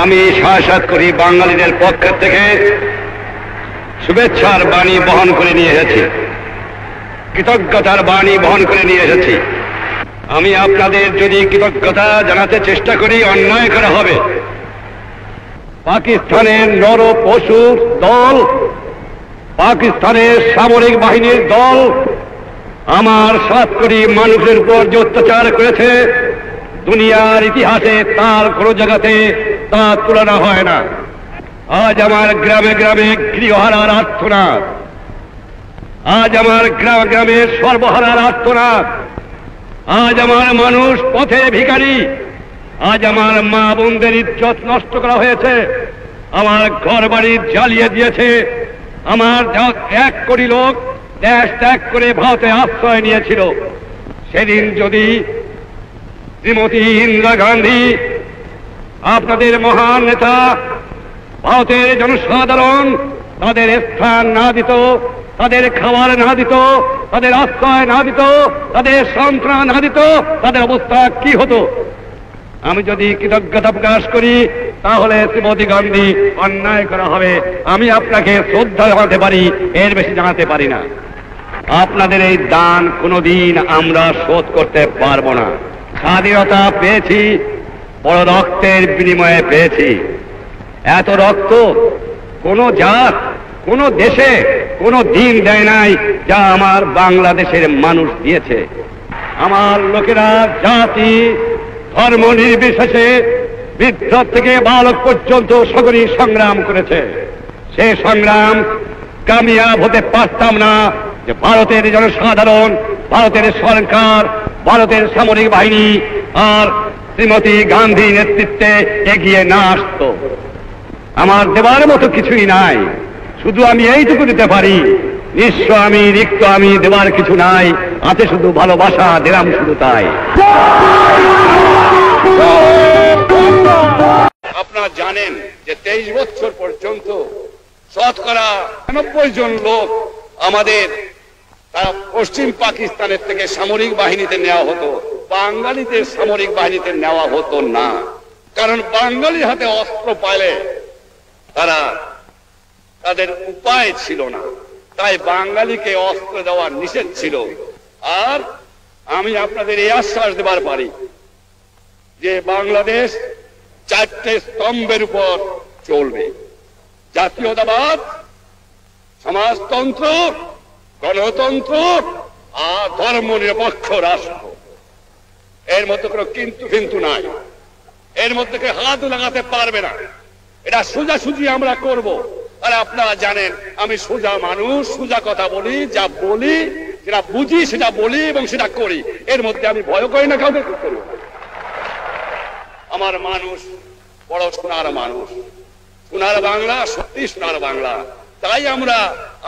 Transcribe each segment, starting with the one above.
আমি সাহসাত করি বাঙালিদের পক্ষের থেকে শুভেচ্ছার বাণী বহন করে নিয়ে এসেছি, কৃতজ্ঞতার বাণী বহন করে নিয়ে এসেছি। আমি আপনাদের যদি কৃতজ্ঞতা জানাতে চেষ্টা করি, অন্যায় করা হবে। পাকিস্তানের নর পশুর দল, পাকিস্তানের সামরিক বাহিনীর দল আমার 7 কোটি মানুষের উপর যে অত্যাচার করেছে, দুনিয়ার ইতিহাসে তার কোনো জায়গাতে তা তুলনা হয় না। আজ আমার গ্রামে গ্রামে গৃহহারার আর্তনাদ, আজ আমার গ্রামে গ্রামে সর্বহারার আর্তনাদ, আজ আমার মানুষ পথে ভিখারি, আজ আমার মা বোনদের ইজ্জত নষ্ট করা হয়েছে, আমার ঘর বাড়ি জ্বালিয়ে দিয়েছে। আমার 1 কোটি লোক দেশ ত্যাগ করে ভারতে আশ্রয় নিয়েছিল। সেদিন যদি শ্রীমতী ইন্দিরা গান্ধী, আপনাদের মহান নেতা, ভারতের জনসাধারণ তাদের স্থান না দিত, তাদের খাবার না দিত, তাদের আশ্রয় না দিত, তাদের সান্ত্বনা না দিত, তাদের অবস্থা কি হতো? আমি যদি কৃতজ্ঞতা প্রকাশ করি, তাহলে শ্রীমতী গান্ধী অন্যায় করা হবে। আমি আপনাকে শ্রদ্ধা জানাতে পারি, এর বেশি জানাতে পারি না। আপনাদের এই দান কোনোদিন আমরা শোধ করতে পারবো না। স্বাধীনতা পেয়েছি বড় রক্তের বিনিময়ে পেয়েছি। এত রক্ত কোন জাত, কোন দেশে কোন দিন দেয় নাই যা আমার বাংলাদেশের মানুষ দিয়েছে। আমার লোকেরা জাতি ধর্ম নির্বিশেষে বৃদ্ধ থেকে বালক পর্যন্ত সকলেই সংগ্রাম করেছে। সে সংগ্রাম কামিয়াব হতে পারতাম না যে ভারতের জনসাধারণ, ভারতের সরকার, ভারতের সামরিক বাহিনী আর শ্রীমতী গান্ধী নেতৃত্বে এগিয়ে না আসত। আমার দেবার মতো কিছুই নাই, শুধু আমি এইটুকু দিতে পারি। নিঃস্ব আমি, রিক্ত আমি, দেবার কিছু নাই, আছে শুধু ভালোবাসা, দিলাম শুধু তাই। আপনারা জানেন যে 23 বছর পর্যন্ত শতকরা 90 জন লোক আমাদের পশ্চিম পাকিস্তানের থেকে সামরিক বাহিনীতে নেওয়া হতো, বাঙালিদের সামরিক বাহিনীতে নেওয়া হতো না। কারণ বাঙালির হাতে অস্ত্র পাইলে তাদের উপায় ছিল না, তাই বাঙালিকে অস্ত্র দেওয়া নিষেধ ছিল। আর আমি আপনাদের এই আশ্বাস দেবার পারি যে বাংলাদেশ 4টে স্তম্ভের উপর চলবে: জাতীয়তাবাদ, সমাজতন্ত্র, গণতন্ত্র আর ধর্ম নিরপেক্ষ রাষ্ট্র। এর মধ্যে কোনো কিন্তু নাই, এর মধ্যে কেউ হাত লাগাতে পারবে না। এটা সোজাসুজি আমরা করব। আর আপনারা জানেন আমি সোজা মানুষ, সোজা কথা বলি, যা বলি যেটা বুঝি সেটা বলি এবং সেটা করি। এর মধ্যে আমি ভয় করি না কাউকে করব। আমার মানুষ বড় সোনার মানুষ, সোনার বাংলা, সত্যি সোনার বাংলা। তাই আমরা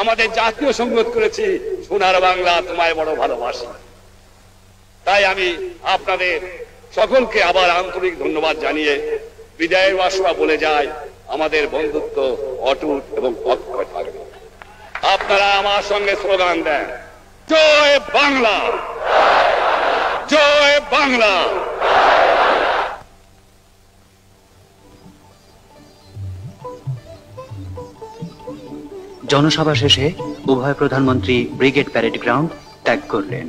আমাদের জাতীয় সংগীত করেছি, সোনার বাংলা তোমায় বড় ভালোবাসি। তাই আমি আপনাদের সকলকে আবার আন্তরিক ধন্যবাদ জানিয়ে বিদায়ের বাসনা বলে যাই, আমাদের বন্ধুত্ব অটুট এবং অক্ষয় থাকবে। আপনারা আমার সঙ্গে স্লোগান দেন, জয় বাংলা, জয় বাংলা। জনসভা শেষে উভয় প্রধানমন্ত্রী ব্রিগেড প্যারেড গ্রাউন্ড ত্যাগ করলেন।